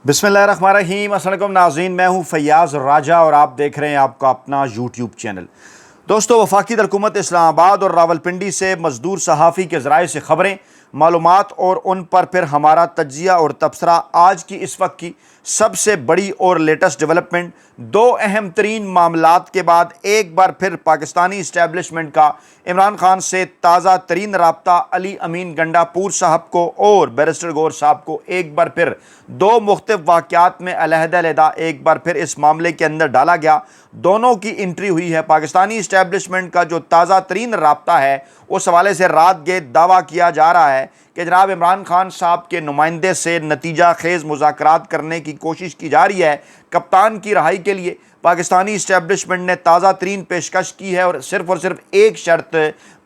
बिस्मिल्लाहिर्रहमानिर्रहीम। अस्सलाम वालेकुम नाज़रीन, मैं हूं फैयाज़ राजा और आप देख रहे हैं आपका अपना यूट्यूब चैनल। दोस्तों, वफाकी हुकूमत इस्लामाबाद और रावलपिंडी से मजदूर सहाफ़ी के ज़राए से ख़बरें, मालूमात और उन पर फिर हमारा तज्जिया और तबसरा। आज की इस वक्त की सबसे बड़ी और लेटेस्ट डेवलपमेंट, दो अहम तरीन मामलात के बाद एक बार फिर पाकिस्तानी इस्टेबलिशमेंट का इमरान खान से ताज़ा तरीन राब्ता अली अमीन गंडापुर साहब को और बैरिस्टर गौहर साहब को एक बार फिर दो मुख्तलिफ वाक़यात में अलहदा एक बार फिर इस मामले के अंदर डाला गया। दोनों की एंट्री हुई है। पाकिस्तानी इस्टेबलिशमेंट का जो ताज़ा तरीन राब्ता है उस हवाले से रात गेट दावा किया जा रहा है कि जनाब इमरान खान साहब के नुमाइंदे से नतीजा खेज़ मुज़ाकरात करने की कोशिश की जा रही है। कप्तान की रहाई के लिए पाकिस्तानी इस्टेबलिशमेंट ने ताज़ा तरीन पेशकश की है और सिर्फ एक शर्त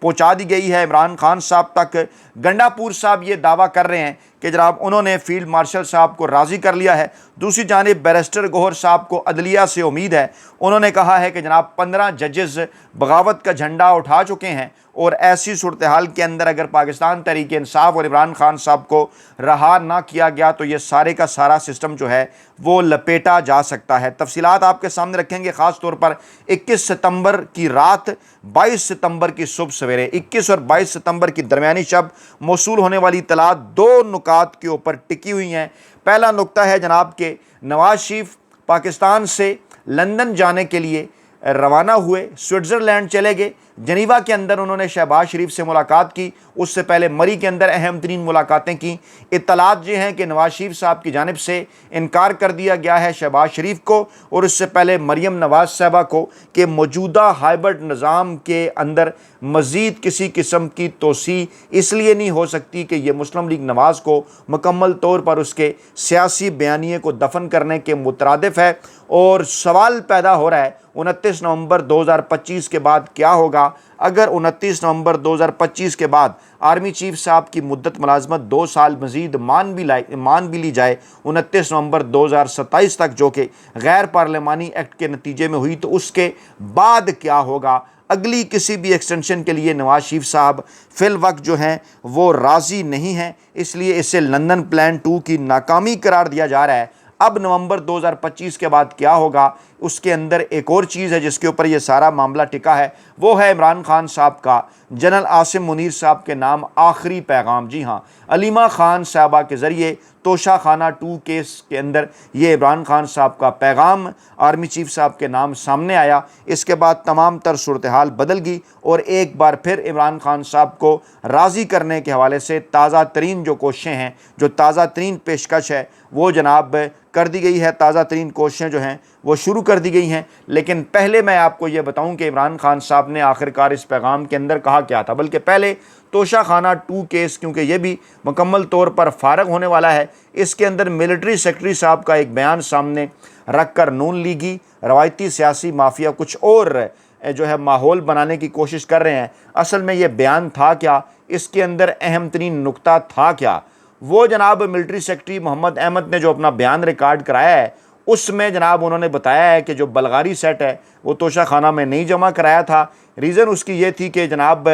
पहुँचा दी गई है इमरान खान साहब तक। गंडापुर साहब ये दावा कर रहे हैं कि जनाब उन्होंने फील्ड मार्शल साहब को राज़ी कर लिया है। दूसरी जानिब बैरिस्टर गौहर साहब को अदलिया से उम्मीद है। उन्होंने कहा है कि जनाब 15 जजेस बगावत का झंडा उठा चुके हैं और ऐसी सूरत हाल के अंदर अगर पाकिस्तान तहरीक इंसाफ और इमरान खान साहब को रहा ना किया गया तो ये सारे का सारा सिस्टम जो है वो लपेटा जा सकता है। तफसीलात आपके सामने रखेंगे, ख़ास तौर पर 21 सितंबर की रात, 22 सितंबर की सुबह सवेरे। 21 और 22 सितंबर की दरमियानी शब मौसूल होने वाली इतलात दो नुकात के ऊपर टिकी हुई हैं। पहला नुकता है जनाब के नवाज शरीफ पाकिस्तान से लंदन जाने के लिए रवाना हुए, स्विट्ज़रलैंड चले गए। जनीवा के अंदर उन्होंने शहबाज शरीफ से मुलाकात की। उससे पहले मरी के अंदर अहम तरीन मुलाकातें की। इत्तलात ये हैं कि नवाज शरीफ साहब की जानिब से इनकार कर दिया गया है शहबाज शरीफ को और उससे पहले मरीम नवाज साहबा को कि मौजूदा हाइब्रिड निज़ाम के अंदर मज़ीद किसी किस्म की तोसी इसलिए नहीं हो सकती कि यह मुस्लिम लीग नवाज़ को मुकम्मल तौर पर उसके सियासी बयानिए को दफन करने के मुतरादिफ है। और सवाल पैदा हो रहा है 29 नवंबर 2025 के बाद क्या होगा अगर 29 नवंबर 2025 के बाद आर्मी चीफ साहब की मुद्दत मुलाजमत 2 साल मजीद मान भी ली जाए 29 नवंबर 2027 तक, जो कि गैर पार्लिमानी एक्ट के नतीजे में हुई, तो उसके बाद क्या होगा। अगली किसी भी एक्सटेंशन के लिए नवाज शरीफ साहब फिल वक्त जो हैं वो राज़ी नहीं हैं, इसलिए इसे लंदन प्लान 2 की नाकामी करार दिया जा रहा है। अब नवंबर 2025 के बाद क्या होगा, उसके अंदर एक और चीज़ है जिसके ऊपर ये सारा मामला टिका है, वो है इमरान खान साहब का जनरल आसिम मुनीर साहब के नाम आखिरी पैगाम। जी हाँ, अलीमा खान साहबा के ज़रिए तोशा खाना 2 केस के अंदर ये इमरान खान साहब का पैगाम आर्मी चीफ साहब के नाम सामने आया। इसके बाद तमाम तर सूरत हाल बदल गई और एक बार फिर इमरान खान साहब को राज़ी करने के हवाले से ताज़ा तरीन जो कोशिशें हैं, जो ताज़ा तरीन पेशकश है वो जनाब कर दी गई है। ताज़ा तरीन कोशिशें जो हैं वो शुरू कर दी गई हैं। लेकिन पहले मैं आपको ये बताऊं कि इमरान खान साहब ने आखिरकार इस पैगाम के अंदर कहा क्या था। बल्कि पहले तोशा खाना 2 केस, क्योंकि ये भी मुकम्मल तौर पर फारग होने वाला है, इसके अंदर मिलिट्री सेक्रेटरी साहब का एक बयान सामने रख कर नून लीगी रवायती सियासी माफिया कुछ और जो है माहौल बनाने की कोशिश कर रहे हैं। असल में ये बयान था क्या, इसके अंदर अहम तरीन नुकता था क्या, वो जनाब मिलिट्री सेक्रेटरी मोहम्मद अहमद ने जो अपना बयान रिकॉर्ड कराया है उसमें जनाब उन्होंने बताया है कि जो बलगारी सेट है वो तोशा खाना में नहीं जमा कराया था। रीज़न उसकी ये थी कि जनाब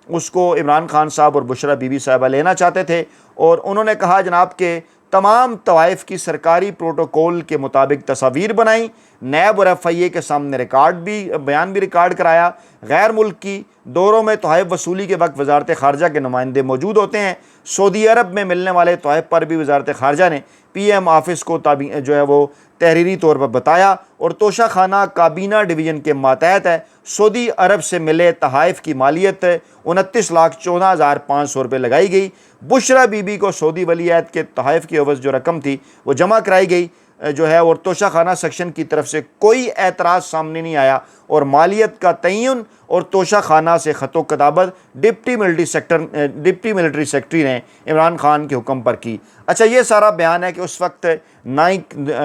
उसको इमरान खान साहब और बुशरा बीबी साहबा लेना चाहते थे और उन्होंने कहा जनाब के तमाम तवाइफ की सरकारी प्रोटोकॉल के मुताबिक तस्वीर बनाई, नैब और FIA के सामने बयान भी रिकॉर्ड कराया। गैर मुल्की दौरों में तोहफ़ वसूली के वक्त वजारत ख़ारजा के नुमाइंदे मौजूद होते हैं। सऊदी अरब में मिलने वाले तोहफ़ पर भी वजारत ख़ारजा ने PM ऑफिस को जो है वो तहरीरी तौर पर बताया और तोशा खाना काबीना डिवीज़न के मातहत है। सऊदी अरब से मिले तोहफ़ की मालियत 29,14,500 रुपये लगाई गई। बुशरा बीबी को सऊदी वलीयत के तोहफ़ की एवज़ जो रकम थी वो जमा कराई गई जो है, और तोशा खाना सेक्शन की तरफ से कोई एतराज़ सामने नहीं आया और मालियत का तयन और तोशा खाना से ख़तो किताबत डिप्टी मिलिट्री सेक्रेटरी ने इमरान खान के हुक्म पर की। अच्छा, ये सारा बयान है कि उस वक्त ना ही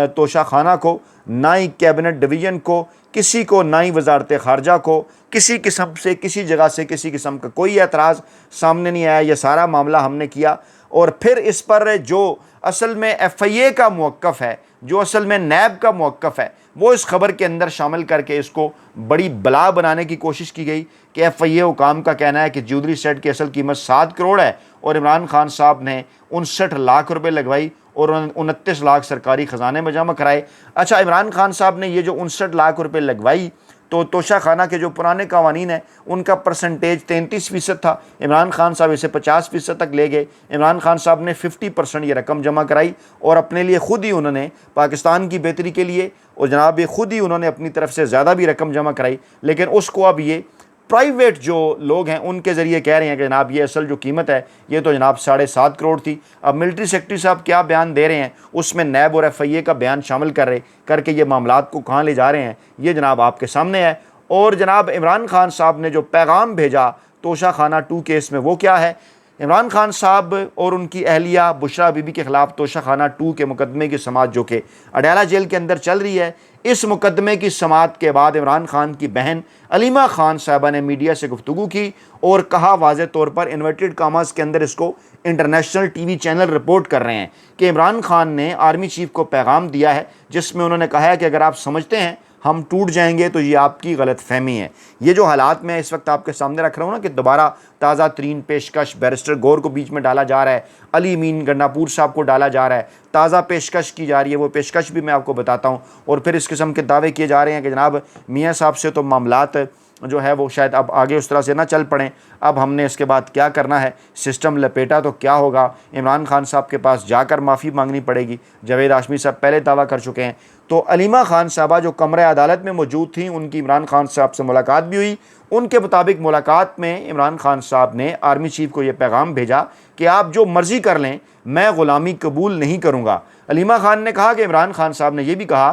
तोशा खाना को, ना ही कैबिनेट डिवीज़न को, किसी को, ना ही वजारत ख़ारजा को किसी किस्म से, किसी जगह से, किसी किस्म का कोई एतराज़ सामने नहीं आया। ये सारा मामला हमने किया और फिर इस पर जो असल में FIA का मौक़िफ़ है, जो असल में नैब का मौक़िफ़ है, वो इस खबर के अंदर शामिल करके इसको बड़ी बला बनाने की कोशिश की गई कि FIA हुकाम का कहना है कि ज्वेलरी सेट की असल कीमत 7 करोड़ है और इमरान खान साहब ने 59 लाख रुपए लगवाई और 29 लाख सरकारी ख़जाने में जमा कराए। अच्छा, इमरान खान साहब ने ये जो 59 लाख रुपए लगवाई, तो तोशा खाना के जो पुराने कवानीन हैं उनका परसेंटेज 33% था। इमरान खान साहब इसे 50% तक ले गए। इमरान खान साहब ने 50% ये रकम जमा कराई और अपने लिए ख़ुद ही उन्होंने पाकिस्तान की बेहतरी के लिए, और जनाब ये ख़ुद ही उन्होंने अपनी तरफ से ज़्यादा भी रकम जमा कराई, लेकिन उसको अब ये प्राइवेट जो लोग हैं उनके ज़रिए कह रहे हैं कि जनाब ये असल जो कीमत है ये तो जनाब 7.5 करोड़ थी। अब मिलिट्री सेक्रेटरी साहब क्या बयान दे रहे हैं, उसमें नैब और FIA का बयान शामिल करके ये मामलात को कहाँ ले जा रहे हैं, ये जनाब आपके सामने है। और जनाब इमरान खान साहब ने जो पैगाम भेजा तोशा खाना 2 केस में, वो क्या है? इमरान खान साहब और उनकी अहलिया बुशरा बीबी के ख़िलाफ़ तोशा खाना 2 के मुकदमे की समाअत जो कि अडयाला जेल के अंदर चल रही है, इस मुकदमे की समाअत के बाद इमरान खान की बहन अलीमा खान साहबा ने मीडिया से गुफ्तगू की और कहा वाज़े तौर पर, इन्वर्टेड कामास के अंदर इसको इंटरनेशनल TV चैनल रिपोर्ट कर रहे हैं, कि इमरान खान ने आर्मी चीफ को पैगाम दिया है जिसमें उन्होंने कहा है कि अगर आप समझते हैं हम टूट जाएंगे तो ये आपकी गलत फहमी है। ये जो हालात मैं इस वक्त आपके सामने रख रहा हूँ ना, कि दोबारा ताज़ा तरीन पेशकश बैरिस्टर गौर को बीच में डाला जा रहा है, अली अमीन गन्नापुर साहब को डाला जा रहा है, ताज़ा पेशकश की जा रही है, वो पेशकश भी मैं आपको बताता हूँ। और फिर इस किस्म के दावे किए जा रहे हैं कि जनाब मियाँ साहब से तो मामलात जो है वो शायद अब आगे उस तरह से ना चल पड़ें, अब हमने इसके बाद क्या करना है, सिस्टम लपेटा तो क्या होगा, इमरान खान साहब के पास जाकर माफ़ी मांगनी पड़ेगी। जावेद हाशमी साहब पहले दावा कर चुके हैं। तो अलीमा खान साहबा जो कमरे अदालत में मौजूद थी, उनकी इमरान खान साहब से मुलाकात भी हुई। उनके मुताबिक मुलाकात में इमरान खान साहब ने आर्मी चीफ को ये पैगाम भेजा कि आप जो मर्ज़ी कर लें, मैं ग़ुलामी कबूल नहीं करूँगा। अलीमा खान ने कहा कि इमरान खान साहब ने यह भी कहा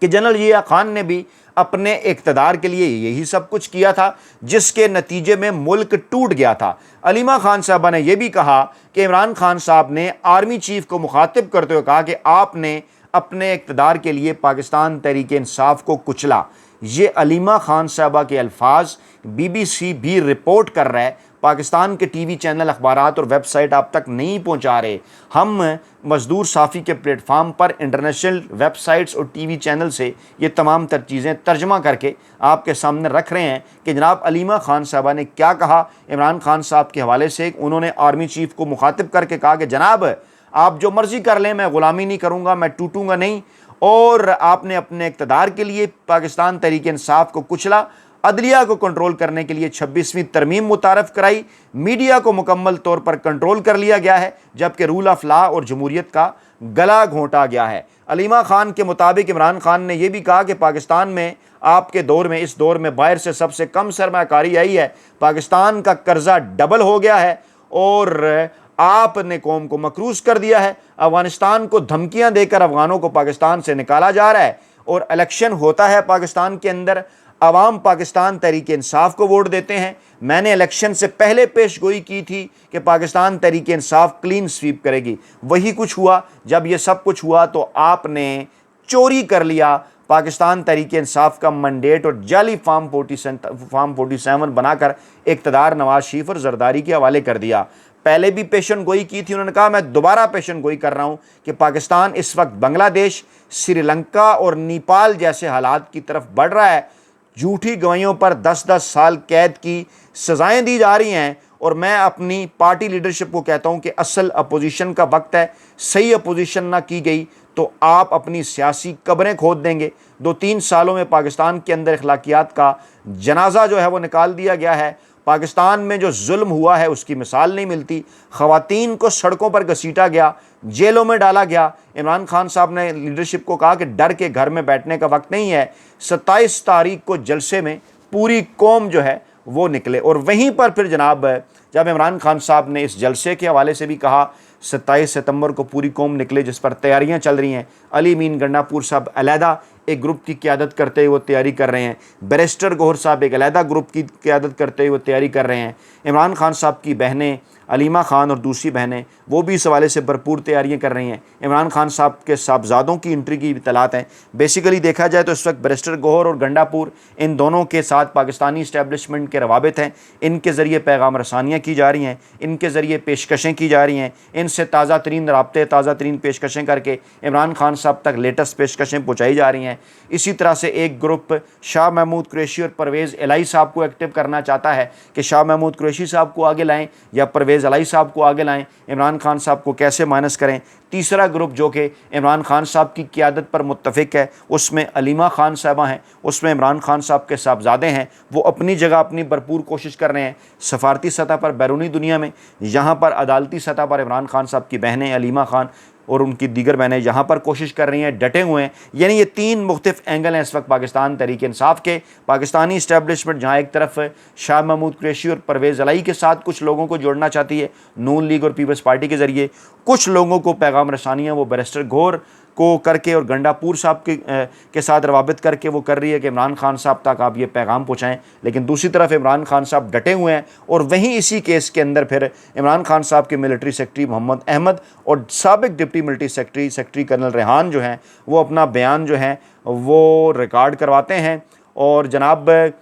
कि जनरल ज़िया खान ने भी अपने इक़्तिदार के लिए यही सब कुछ किया था जिसके नतीजे में मुल्क टूट गया था। अलीमा खान साहबा ने यह भी कहा कि इमरान खान साहब ने आर्मी चीफ को मुखातिब करते हुए कहा कि आपने अपने इक़्तिदार के लिए पाकिस्तान तहरीक इंसाफ को कुचला। ये अलीमा खान साहबा के अल्फाज BBC भी रिपोर्ट कर रहा है, पाकिस्तान के TV चैनल, अखबारात और वेबसाइट आप तक नहीं पहुंचा रहे। हम मजदूर साफ़ी के प्लेटफार्म पर इंटरनेशनल वेबसाइट्स और TV चैनल से ये तमाम तर चीज़ें तर्जमा करके आपके सामने रख रहे हैं कि जनाब अलीमा खान साहबा ने क्या कहा इमरान खान साहब के हवाले से। उन्होंने आर्मी चीफ को मुखातिब करके कहा कि जनाब आप जो मर्ज़ी कर लें, मैं ग़ुलामी नहीं करूँगा, मैं टूटूँगा नहीं। और आपने अपने इक़्तिदार के लिए पाकिस्तान तहरीक इंसाफ को कुचला, अदलिया को कंट्रोल करने के लिए 26वीं तरमीम मुतारफ़ कराई, मीडिया को मुकम्मल तौर पर कंट्रोल कर लिया गया है, जबकि रूल ऑफ लॉ और जमहूरियत का गला घोंटा गया है। अलीमा खान के मुताबिक इमरान खान ने यह भी कहा कि पाकिस्तान में आपके दौर में, इस दौर में बाहर से सबसे कम सरमाकारी आई है, पाकिस्तान का कर्जा डबल हो गया है और आपने कौम को मकरूज कर दिया है। अफगानिस्तान को धमकियां देकर अफगानों को पाकिस्तान से निकाला जा रहा है और इलेक्शन होता है पाकिस्तान के अंदर, अवाम पाकिस्तान तहरीक इंसाफ को वोट देते हैं। मैंने इलेक्शन से पहले पेशगोई की थी कि पाकिस्तान तहरीक इंसाफ क्लीन स्वीप करेगी, वही कुछ हुआ। जब ये सब कुछ हुआ तो आपने चोरी कर लिया पाकिस्तान तहरीक इंसाफ का मंडेट और जाली फार्म 47 बनाकर इक़्तिदार नवाज शरीफ और जरदारी के हवाले कर दिया। पहले भी पेशन गोई की थी, उन्होंने कहा मैं दोबारा पेशन गोई कर रहा हूं कि पाकिस्तान इस वक्त बांग्लादेश, श्रीलंका और नेपाल जैसे हालात की तरफ बढ़ रहा है। झूठी गवाहियों पर 10-10 साल कैद की सज़ाएं दी जा रही हैं और मैं अपनी पार्टी लीडरशिप को कहता हूं कि असल अपोजिशन का वक्त है। सही अपोजिशन ना की गई तो आप अपनी सियासी कब्रें खोद देंगे। 2-3 सालों में पाकिस्तान के अंदर अखलाकियात का जनाजा जो है वो निकाल दिया गया है। पाकिस्तान में जो जुल्म हुआ है उसकी मिसाल नहीं मिलती। ख़वातीन को सड़कों पर घसीटा गया, जेलों में डाला गया। इमरान खान साहब ने लीडरशिप को कहा कि डर के घर में बैठने का वक्त नहीं है। 27 तारीख को जलसे में पूरी कौम जो है वो निकले और वहीं पर फिर जनाब जब इमरान खान साहब ने इस जलसे के हवाले से भी कहा 27 सितंबर को पूरी कौम निकले जिस पर तैयारियां चल रही हैं। अली अमीन गन्नापुर साहब अलहदा एक ग्रुप की क़यादत करते हुए वो तैयारी कर रहे हैं। बैरिस्टर गौहर साहब एक अलहदा ग्रुप की क़यादत करते हुए वो तैयारी कर रहे हैं। इमरान खान साहब की बहनें अलीमा खान और दूसरी बहनें वो भी इस हवाले से भरपूर तैयारियां कर रही हैं। इमरान खान साहब के साहबजादों की एंट्री की इतलात हैं। बेसिकली देखा जाए तो इस वक्त बैरिस्टर गौहर और गंडापुर इन दोनों के साथ पाकिस्तानी इस्टेब्लिशमेंट के रवाबित हैं। इनके ज़रिए पैगाम रसानियाँ की जा रही हैं, इनके ज़रिए पेशकशें की जा रही हैं, इनसे ताज़ा तरीन राब्ते, ताज़ा तरीन पेशकशें करके इमरान खान साहब तक लेटेस्ट पेशकशें पहुँचाई जा रही हैं। इसी तरह से एक ग्रुप शाह महमूद कुरैशी और परवेज़ इलाही साहब को एक्टिव करना चाहता है कि शाह महमूद कुरैशी साहब को आगे लाएँ या परवेज़ परवेज़ इलाही साहब को आगे लाएं, इमरान खान साहब को कैसे माइनस करें। तीसरा ग्रुप जो कि इमरान खान साहब की क़ियादत पर मुत्तफ़िक है, उसमें अलीमा खान साहबा हैं, उसमें इमरान खान साहब के साहबजादे हैं। वो अपनी जगह अपनी भरपूर कोशिश कर रहे हैं सफ़ारती सतह पर बैरूनी दुनिया में, यहाँ पर अदालती सतह पर इमरान खान साहब की बहनें अलीमा खान और उनकी दीगर बहनें यहाँ पर कोशिश कर रही हैं, डटे हुए हैं। यानी ये तीन मुख्तलिफ एंगल हैं इस वक्त पाकिस्तान तहरीक इंसाफ के। पाकिस्तानी इस्टेबलिशमेंट जहाँ एक तरफ शाह महमूद कुरैशी और परवेज़ इलाही के साथ कुछ लोगों को जोड़ना चाहती है नून लीग और पीपल्स पार्टी के ज़रिए, कुछ लोगों को पैगाम रसानियाँ वो बैरिस्टर घोर को करके और गंडापुर साहब के साथ रवाबित करके वो कर रही है कि इमरान खान साहब तक आप ये पैगाम पहुँचाएँ। लेकिन दूसरी तरफ इमरान खान साहब डटे हुए हैं और वहीं इसी केस के अंदर फिर इमरान खान साहब के मिलिट्री सेक्रेटरी मोहम्मद अहमद और साबिक deputy military secretary colonel Rehan जो हैं वो अपना बयान जो है वो रिकॉर्ड करवाते हैं। और जनाब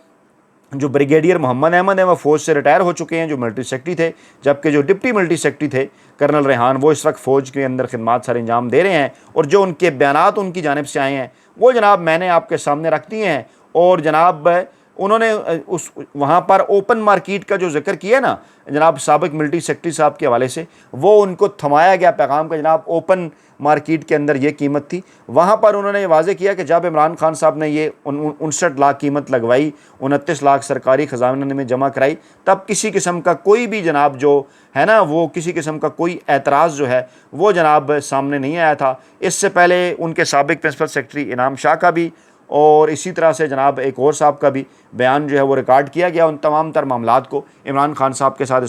जो ब्रिगेडियर मोहम्मद अहमद हैं वो फ़ौज से रिटायर हो चुके हैं, जो मिलिट्री सेक्रेटरी थे, जबकि जो डिप्टी मिलिट्री सेक्रेटरी थे कर्नल रेहान वो इस वक्त फ़ौज के अंदर खिदमत सर अंजाम दे रहे हैं। और जो उनके बयानात उनकी जानिब से आए हैं वो जनाब मैंने आपके सामने रख दिए हैं। और जनाब उन्होंने उस वहाँ पर ओपन मार्केट का जो जिक्र किया ना जनाब साबिक मिलिट्री सेक्रेटरी साहब के हवाले से, वो उनको थमाया गया पैगाम का जनाब ओपन मार्केट के अंदर ये कीमत थी। वहाँ पर उन्होंने वाज़े किया कि जब इमरान खान साहब ने ये 59 लाख कीमत लगवाई, 29 लाख सरकारी ख़जाने में जमा कराई, तब किसी किस्म का कोई भी जनाब जो है ना वो किसी किस्म का कोई एतराज़ जो है वो जनाब सामने नहीं आया था। इससे पहले उनके साबिक प्रिंसिपल सेक्रेटरी इनाम शाह का भी और इसी तरह से जनाब एक और साहब का भी बयान जो है वो रिकॉर्ड किया गया। उन तमाम तर मामलात को इमरान खान साहब के साथ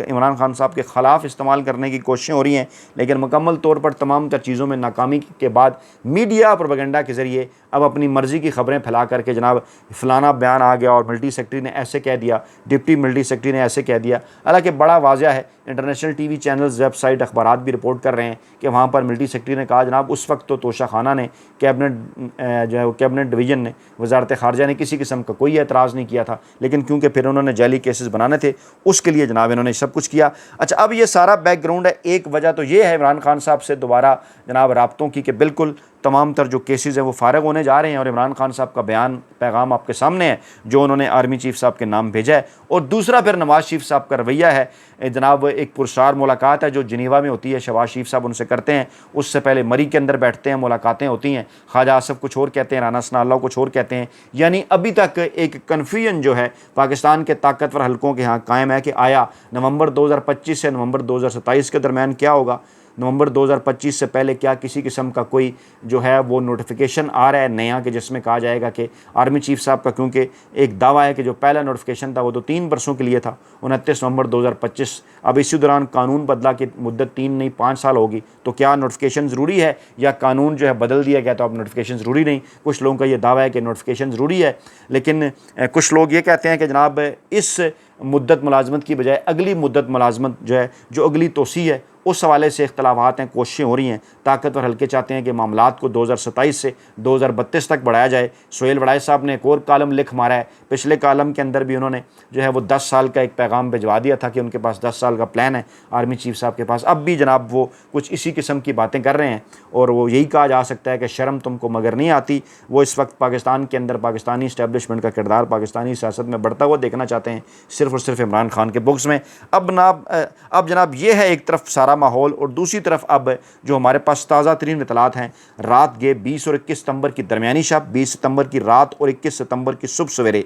इमरान खान साहब के ख़िलाफ़ इस्तेमाल करने की कोशिशें हो रही हैं, लेकिन मुकम्मल तौर पर तमाम तर चीज़ों में नाकामी के बाद मीडिया प्रोपेगेंडा के ज़रिए अब अपनी मर्ज़ी की ख़बरें फैला करके जनाब फ़लाना बयान आ गया और मिलिट्री सेक्रेटरी ने ऐसे कह दिया, डिप्टी मिलिट्री सेक्रेटरी ने ऐसे कह दिया। हालांकि बड़ा वाज़ह है, इंटरनेशनल टीवी चैनल्स, वेबसाइट, अखबारात भी रिपोर्ट कर रहे हैं कि वहाँ पर मिलिट्री सेक्रेटरी ने कहा जनाब उस वक्त तो तोशा खाना ने कैबिनेट डिवीज़न ने वजारत ख़ारजा ने किसी किस्म का कोई एतराज़ नहीं किया था, लेकिन क्योंकि फिर उन्होंने जाली केसेस बनाने थे उसके लिए जनाब इन्होंने सब कुछ किया। अच्छा, अब ये सारा बैकग्राउंड है। एक वजह तो ये है इमरान खान साहब से दोबारा जनाब राब्तों की कि बिल्कुल तमाम तर जो केसेस हैं वो फ़ारग होने जा रहे हैं और इमरान खान साहब का बयान पैगाम आपके सामने है जो उन्होंने आर्मी चीफ साहब के नाम भेजा है। और दूसरा फिर नवाज़ शरीफ साहब का रवैया है जनाब, एक पुरस्कार मुलाकात है जो जिनीवा में होती है, शहबाज शरीफ साहब उनसे करते हैं, उससे पहले मरी के अंदर बैठते हैं, मुलाकातें होती हैं, ख्वाजा आसफ कुछ और कहते हैं, राना सनाउल्लाह कुछ और कहते हैं। यानी अभी तक एक कन्फ्यूजन जो है पाकिस्तान के ताकतवर हलकों के यहाँ कायम है कि आया नवंबर 2025 से नवंबर 2027 के दरमियान क्या होगा, नवंबर 2025 से पहले क्या किसी किस्म का कोई जो है वो नोटिफिकेशन आ रहा है नया कि जिसमें कहा जाएगा कि आर्मी चीफ साहब का, क्योंकि एक दावा है कि जो पहला नोटिफिकेशन था वो तो 3 बरसों के लिए था, 29 नवंबर 2025। अब इसी दौरान कानून बदला कि मुद्दत 3 नहीं 5 साल होगी, तो क्या नोटिफिकेशन ज़रूरी है या कानून जो है बदल दिया गया तो अब नोटिफिकेशन ज़रूरी नहीं। कुछ लोगों का ये दावा है कि नोटिफिकेशन ज़रूरी है, लेकिन कुछ लोग ये कहते हैं कि जनाब इस मुद्दत मुलाजमत की बजाय अगली मुद्दत मुलाजमत जो है, जो अगली तोसी है, उस हवाले से इख्तलाफात हैं, कोशिशें हो रही हैं। ताकतवर हल्के चाहते हैं कि मामलात को 2027 से 2032 तक बढ़ाया जाए। सोहेल वड़ाई साहब ने एक और कालम लिख मारा है, पिछले कालम के अंदर भी उन्होंने जो है वो 10 साल का एक पैगाम भिजवा दिया था कि उनके पास 10 साल का प्लान है आर्मी चीफ साहब के पास। अब भी जनाब वो कुछ इसी किस्म की बातें कर रहे हैं और वो यही कहा जा सकता है कि शर्म तुमको मगर नहीं आती। वो इस वक्त पाकिस्तान के अंदर पाकिस्तानी इस्टेबलिशमेंट का किरदार पाकिस्तानी सियासत में बढ़ता हुआ देखना चाहते हैं, सिर्फ़ और सिर्फ इमरान खान के बुक्स में। अब जनाब ये है एक तरफ सारा माहौल, और दूसरी तरफ अब जो हमारे पास ताज़ा तरीन इतलात हैं, रात के 20 और 21 सितंबर की दरमियानी शब, 20 सितंबर की रात और 21 सितंबर की सुबह सवेरे,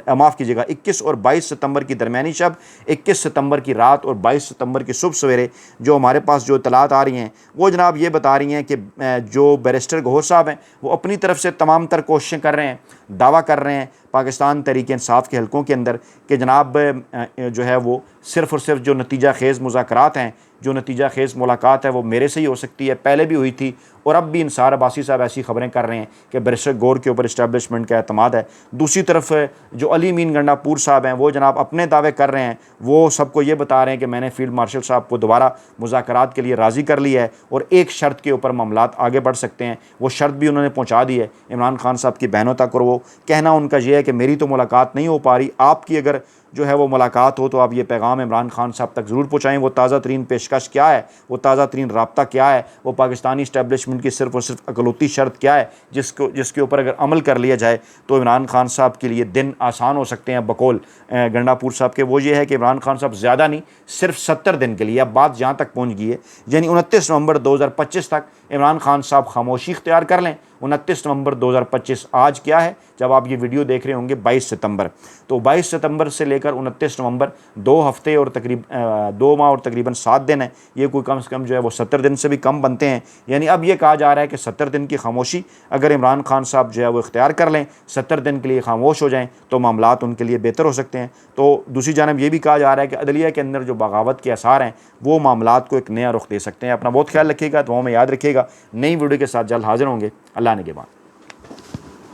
माफ़ कीजिएगा 21 और 22 सितंबर की दरमियानी शब, 21 सितंबर की रात और 22 सितंबर की सुबह सवेरे जो हमारे पास जो इतलात आ रही हैं वो जनाब ये बता रही हैं कि जो बैरिस्टर घोर साहब हैं वो अपनी तरफ से तमाम तर कोशिशें कर रहे हैं, दावा कर रहे हैं पाकिस्तान तहरीक इंसाफ के हलकों के अंदर कि जनाब जो है वो सिर्फ़ और सिर्फ जो नतीजा खेज़ मुज़ाकरात हैं, जो नतीजा खेज़ मुलाकात है वो मेरे से ही हो सकती है, पहले भी हुई थी और अब भी इंसार अब्बासी साहब ऐसी खबरें कर रहे हैं कि बैरिस्टर घोर के ऊपर इस्टेबलिशमेंट का एतमाद है। दूसरी तरफ जो अली मीन गंडापुर साहब हैं वो जनाब अपने दावे कर रहे हैं, वो सबको ये बता रहे हैं कि मैंने फील्ड मार्शल साहब को दोबारा मुज़ाकरात के लिए राज़ी कर लिया है और एक शर्त के ऊपर मामलात आगे बढ़ सकते हैं। वो शर्त भी उन्होंने पहुँचा दी है इमरान खान साहब की बहनों तक, और वो कहना उनका ये है कि मेरी तो मुलाकात नहीं हो पा रही, आपकी अगर जो है वो मुलाकात हो तो आप ये पैगाम इमरान खान साहब तक ज़रूर पहुँचाएँ। वो ताज़ा तरीन पेशकश क्या है, वो ताज़ा तरीन राब्ता क्या है, वो पाकिस्तानी इस्टेब्लिशमेंट की सिर्फ़ और सिर्फ अकलौती शर्त क्या है जिसके ऊपर अगर अमल कर लिया जाए तो इमरान खान साहब के लिए दिन आसान हो सकते हैं। बकौल गंडापुर साहब के वो ये है कि इमरान खान साहब ज़्यादा नहीं, सिर्फ 70 दिन के लिए, अब बात जहाँ तक पहुँच गई है, यानी 29 नवंबर 2025 तक इमरान खान साहब खामोशी इख्तियार कर लें। 29 नवंबर 2025 आज क्या है, जब आप ये वीडियो देख रहे होंगे 22 सितंबर, तो 22 सितंबर से लेकर 29 नवंबर 2 हफ्ते और तकरीबन 2 माह और तकरीबन 7 दिन है। ये कोई कम से कम जो है वो 70 दिन से भी कम बनते हैं। यानी अब ये कहा जा रहा है कि 70 दिन की खामोशी अगर इमरान खान साहब जो है वो इख्तियार कर लें, 70 दिन के लिए खामोश हो जाएँ तो मामलात उनके लिए बेहतर हो सकते हैं। तो दूसरी जानब ये भी कहा जा रहा है कि अदलिया के अंदर जो बगावत के आसार हैं वो मामलात को एक नया रुख दे सकते हैं। अपना बहुत ख्याल रखिएगा, दुआओं में याद रखिएगा। नई वीडियो के साथ जल्द हाजिर होंगे। अल्लाह ने के बाद।